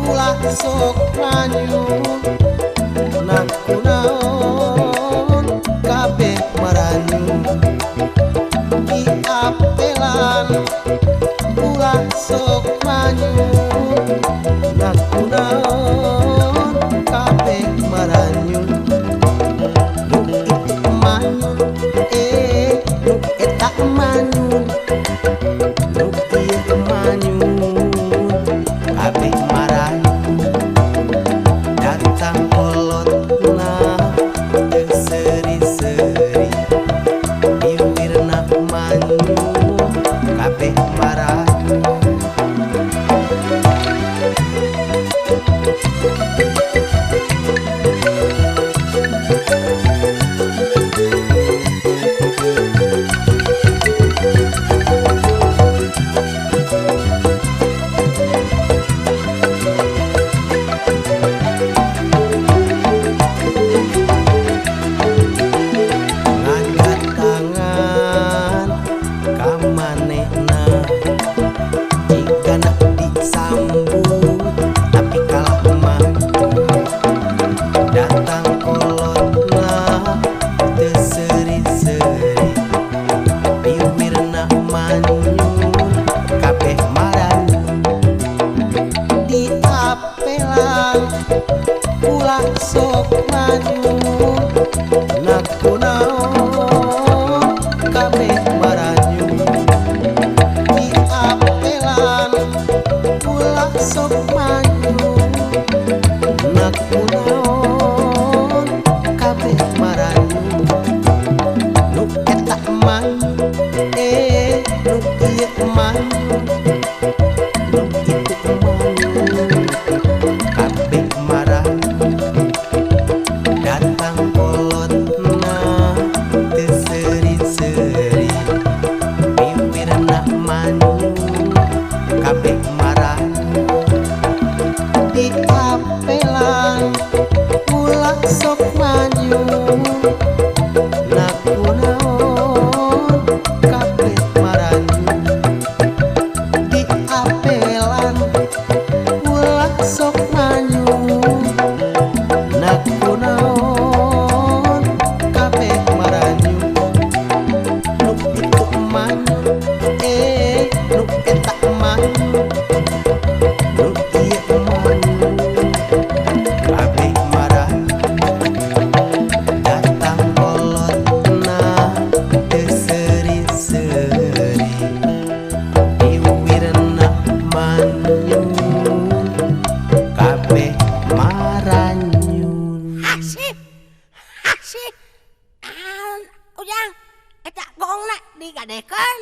Ulah sok manyu nah kunaon kabeh maranyu di apelan ulah sok manyu nah kunaon kabeh maranyu nu itu manyu nu eta manyu nu ieu manyu kabeh maranyu datang kolotna teu seri-seri bibirna manyu kabeh maranyu ulah sok manyu nah kunaon kabeh maranyu di apelan ulah sok manyu nah kunaon kabeh maranyu nu eta manyu nu ieu manyu nu itu manyu kabeh maranyu datang kolotna teu seri-seri bibirna manyu kabeh maranyu di apelan ulah sok manyu nah kunaon kabeh maranyu di apelan ulah sok manyu nah kunaon kabeh maranyu nu itu manyu nu eta manyu nu ieu manyu kabeh maranyu datang kolotna teu seri-seri bibirna manyu kabeh maranyu. Hasih, hasih, ujang, eta gongna digadekeun.